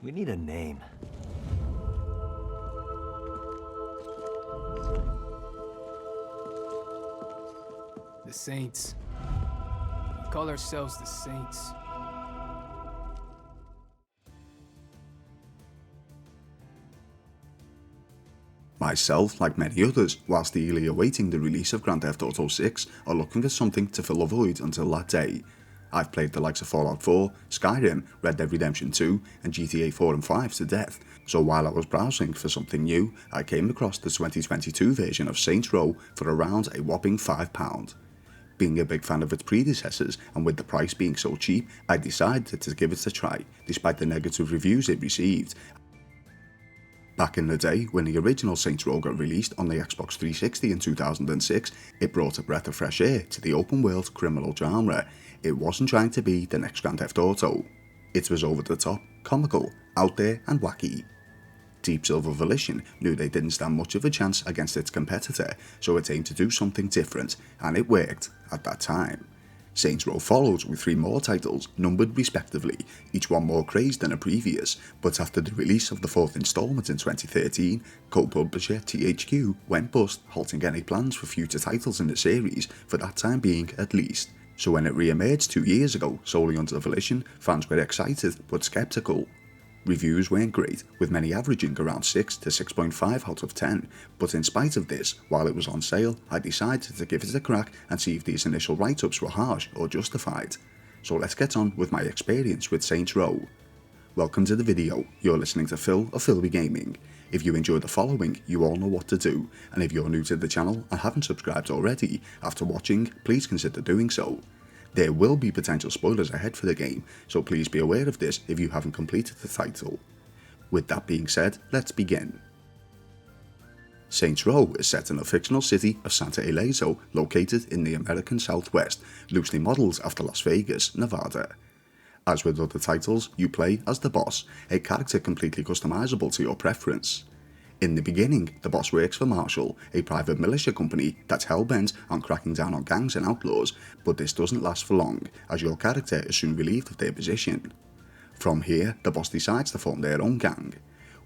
We need a name. The Saints. We call ourselves the Saints. Myself, like many others, whilst eagerly awaiting the release of Grand Theft Auto 6, are looking for something to fill a void until that day. I've played the likes of Fallout 4, Skyrim, Red Dead Redemption 2 and GTA 4 and 5 to death, so while I was browsing for something new, I came across the 2022 version of Saints Row for around a whopping £5. Being a big fan of its predecessors and with the price being so cheap, I decided to give it a try, despite the negative reviews it received. Back in the day, when the original Saints Row got released on the Xbox 360 in 2006, it brought a breath of fresh air to the open world criminal genre. It wasn't trying to be the next Grand Theft Auto. It was over the top, comical, out there and wacky. Deep Silver Volition knew they didn't stand much of a chance against its competitor, so it aimed to do something different, and it worked at that time. Saints Row followed with 3 more titles, numbered respectively, each one more crazed than a previous, but after the release of the 4th installment in 2013, co-publisher THQ went bust, halting any plans for future titles in the series, for that time being at least. So when it re-emerged 2 years ago, solely under Volition, fans were excited but skeptical. Reviews weren't great, with many averaging around 6 to 6.5 out of 10, but in spite of this, while it was on sale, I decided to give it a crack and see if these initial write-ups were harsh or justified. So let's get on with my experience with Saints Row. Welcome to the video, you're listening to Phil of Filbee Gaming. If you enjoy the following, you all know what to do, and if you're new to the channel and haven't subscribed already, after watching, please consider doing so. There will be potential spoilers ahead for the game, so please be aware of this if you haven't completed the title. With that being said, let's begin. Saints Row is set in the fictional city of Santa Elisa, located in the American Southwest, loosely modelled after Las Vegas, Nevada. As with other titles, you play as the boss, a character completely customizable to your preference. In the beginning, the boss works for Marshall, a private militia company that's hell-bent on cracking down on gangs and outlaws, but this doesn't last for long, as your character is soon relieved of their position. From here, the boss decides to form their own gang.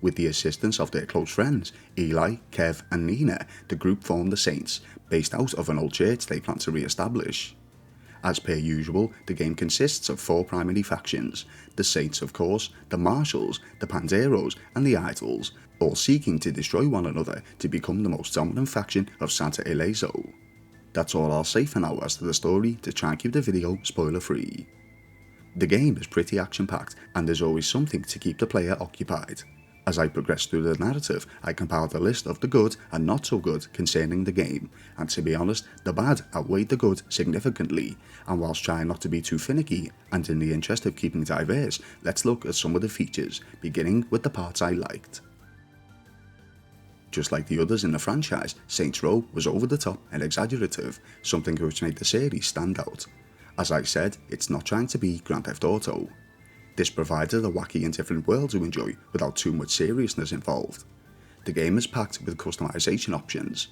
With the assistance of their close friends, Eli, Kev and Nina, the group form the Saints, based out of an old church they plan to re-establish. As per usual, the game consists of 4 primary factions, the Saints of course, the Marshals, the Panderos and the Idols, all seeking to destroy one another to become the most dominant faction of Santa Elisa. That's all I'll say for now as to the story to try and keep the video spoiler free. The game is pretty action packed and there's always something to keep the player occupied. As I progressed through the narrative, I compiled a list of the good and not so good concerning the game, and to be honest, the bad outweighed the good significantly, and whilst trying not to be too finicky, and in the interest of keeping diverse, let's look at some of the features, beginning with the parts I liked. Just like the others in the franchise, Saints Row was over the top and exaggerative, something which made the series stand out. As I said, it's not trying to be Grand Theft Auto. This provided a wacky and different world to enjoy without too much seriousness involved. The game is packed with customization options.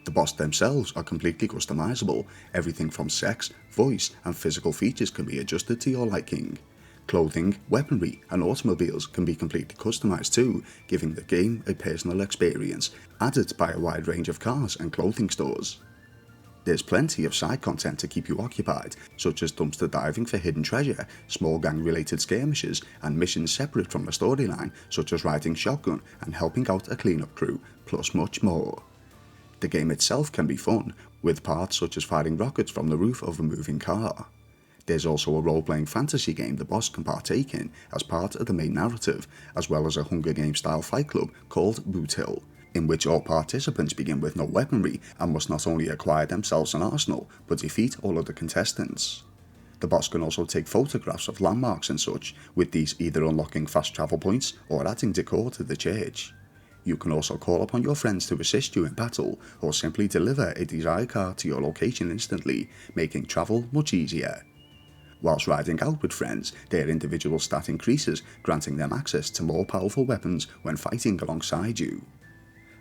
The boss themselves are completely customizable, everything from sex, voice and physical features can be adjusted to your liking. Clothing, weaponry and automobiles can be completely customized too, giving the game a personal experience, added by a wide range of cars and clothing stores. There's plenty of side content to keep you occupied, such as dumpster diving for hidden treasure, small gang related skirmishes and missions separate from the storyline, such as riding shotgun and helping out a cleanup crew, plus much more. The game itself can be fun, with parts such as firing rockets from the roof of a moving car. There's also a role-playing fantasy game the boss can partake in as part of the main narrative, as well as a Hunger Games style fight club called Boot Hill, in which all participants begin with no weaponry and must not only acquire themselves an arsenal, but defeat all other contestants. The boss can also take photographs of landmarks and such, with these either unlocking fast travel points or adding decor to the church. You can also call upon your friends to assist you in battle, or simply deliver a desired car to your location instantly, making travel much easier. Whilst riding out with friends, their individual stat increases, granting them access to more powerful weapons when fighting alongside you.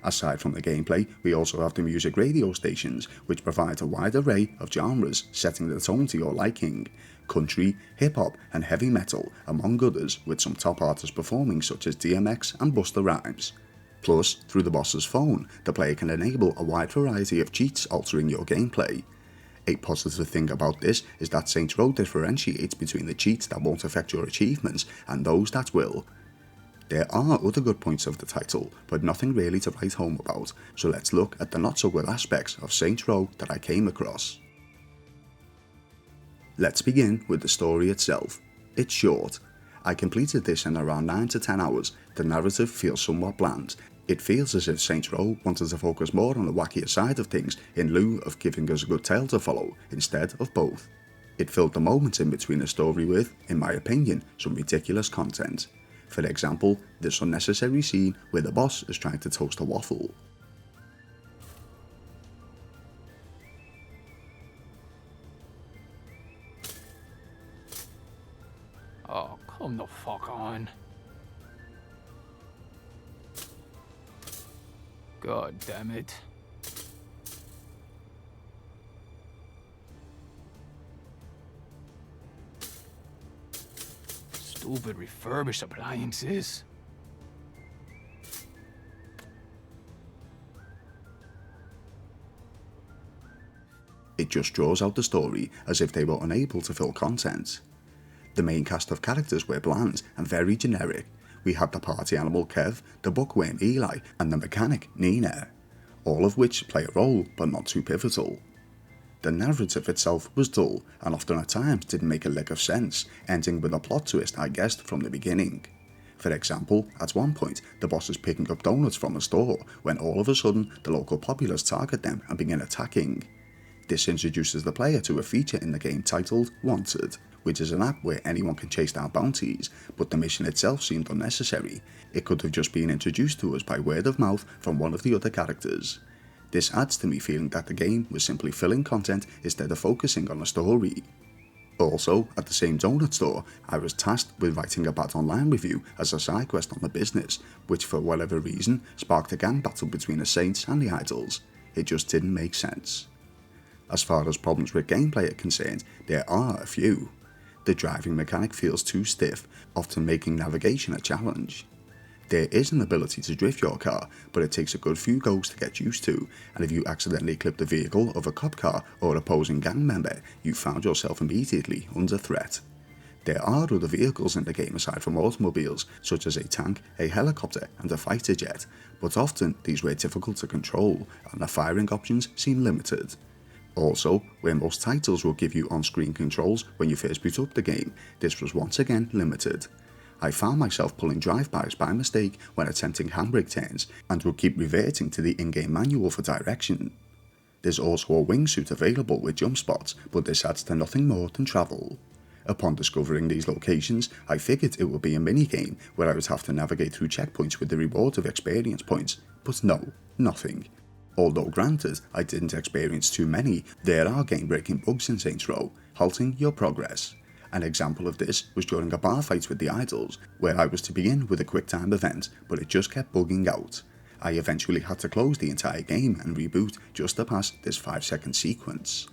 Aside from the gameplay, we also have the music radio stations, which provide a wide array of genres, setting the tone to your liking. country, hip-hop and heavy metal among others, with some top artists performing such as DMX and Busta Rhymes. Plus, through the boss's phone, the player can enable a wide variety of cheats altering your gameplay. A positive thing about this is that Saints Row differentiates between the cheats that won't affect your achievements and those that will. There are other good points of the title, but nothing really to write home about, so let's look at the not so good aspects of Saints Row that I came across. Let's begin with the story itself. It's short. I completed this in around 9 to 10 hours. The narrative feels somewhat bland. It feels as if Saints Row wanted to focus more on the wackier side of things in lieu of giving us a good tale to follow, instead of both. It filled the moments in between the story with, in my opinion, some ridiculous content. For example, this unnecessary scene where the boss is trying to toast a waffle. Oh, come the fuck on. God damn it. Stupid refurbished appliances. It just draws out the story as if they were unable to fill content. The main cast of characters were bland and very generic. We had the party animal Kev, the bookworm Eli, and the mechanic Nina, all of which play a role but not too pivotal. The narrative itself was dull and often at times didn't make a lick of sense, ending with a plot twist I guessed from the beginning. For example, at one point the boss is picking up donuts from a store when all of a sudden the local populace target them and begin attacking. This introduces the player to a feature in the game titled Wanted, which is an app where anyone can chase down bounties, but the mission itself seemed unnecessary. It could have just been introduced to us by word of mouth from one of the other characters. This adds to me feeling that the game was simply filling content instead of focusing on a story. Also, at the same donut store, I was tasked with writing a bad online review as a side quest on the business, which for whatever reason sparked a gang battle between the Saints and the Idols. It just didn't make sense. As far as problems with gameplay are concerned, there are a few. The driving mechanic feels too stiff, often making navigation a challenge. There is an ability to drift your car, but it takes a good few goes to get used to, and if you accidentally clip the vehicle of a cop car or opposing gang member, you found yourself immediately under threat. There are other vehicles in the game aside from automobiles, such as a tank, a helicopter and a fighter jet, but often these were difficult to control, and the firing options seem limited. Also, where most titles will give you on-screen controls when you first boot up the game, this was once again limited. I found myself pulling drive-bys by mistake when attempting handbrake turns, and would keep reverting to the in-game manual for direction. There's also a wingsuit available with jump spots, but this adds to nothing more than travel. Upon discovering these locations, I figured it would be a minigame where I would have to navigate through checkpoints with the reward of experience points, but no, nothing. Although granted, I didn't experience too many, there are game-breaking bugs in Saints Row, halting your progress. An example of this was during a bar fight with the Idols, where I was to begin with a quick-time event, but it just kept bugging out. I eventually had to close the entire game and reboot just to pass this 5-second sequence.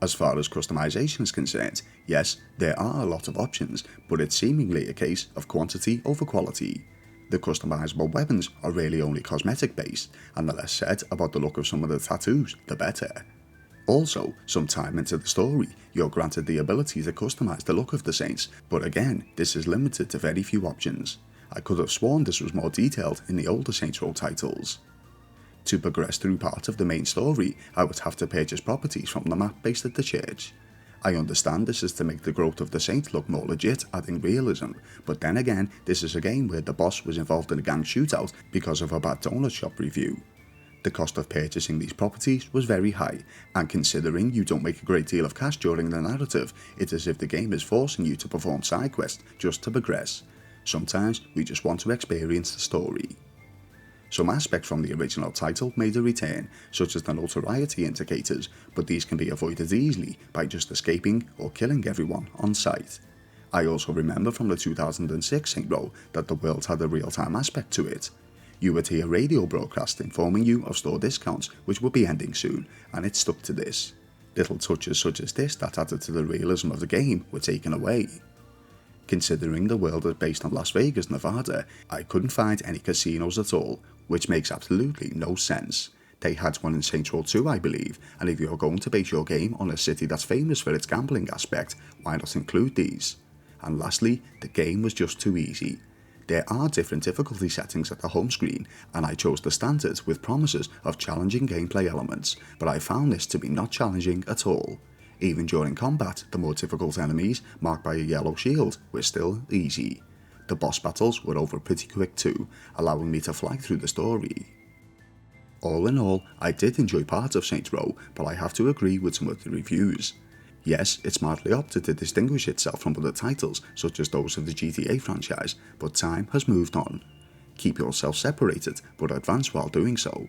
As far as customization is concerned, yes, there are a lot of options, but it's seemingly a case of quantity over quality. The customizable weapons are really only cosmetic based, and the less said about the look of some of the tattoos, the better. Also, sometime into the story, you're granted the ability to customize the look of the Saints, but again, this is limited to very few options. I could have sworn this was more detailed in the older Saints Row titles. To progress through part of the main story, I would have to purchase properties from the map based at the church. I understand this is to make the growth of the Saints look more legit, adding realism, but then again, this is a game where the boss was involved in a gang shootout because of a bad donut shop review. The cost of purchasing these properties was very high, and considering you don't make a great deal of cash during the narrative, it's as if the game is forcing you to perform side quests just to progress. Sometimes we just want to experience the story. Some aspects from the original title made a return, such as the notoriety indicators, but these can be avoided easily by just escaping or killing everyone on sight. I also remember from the 2006 Saints Row that the world had a real-time aspect to it. You would hear radio broadcasts informing you of store discounts which would be ending soon, and it stuck to this. Little touches such as this that added to the realism of the game were taken away. Considering the world is based on Las Vegas, Nevada, I couldn't find any casinos at all, which makes absolutely no sense. They had one in Saints Row 2, I believe, and if you're going to base your game on a city that's famous for its gambling aspect, why not include these? And lastly, the game was just too easy. There are different difficulty settings at the home screen, and I chose the standard with promises of challenging gameplay elements, but I found this to be not challenging at all. Even during combat, the more difficult enemies, marked by a yellow shield, were still easy. The boss battles were over pretty quick too, allowing me to fly through the story. All in all, I did enjoy parts of Saints Row, but I have to agree with some of the reviews. Yes, it smartly opted to distinguish itself from other titles, such as those of the GTA franchise, but time has moved on. Keep yourself separated, but advance while doing so.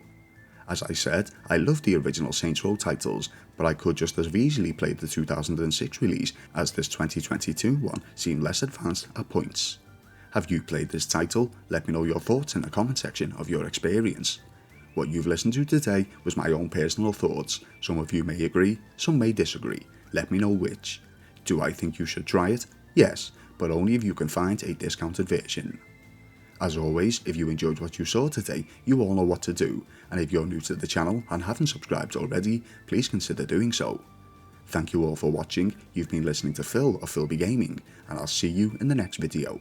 As I said, I love the original Saints Row titles, but I could just as easily play the 2006 release, as this 2022 one seemed less advanced at points. Have you played this title? Let me know your thoughts in the comment section of your experience. What you've listened to today was my own personal thoughts. Some of you may agree, some may disagree. Let me know which. Do I think you should try it? Yes, but only if you can find a discounted version. As always, if you enjoyed what you saw today, you all know what to do, and if you're new to the channel and haven't subscribed already, please consider doing so. Thank you all for watching. You've been listening to Phil of Filbee Gaming, and I'll see you in the next video.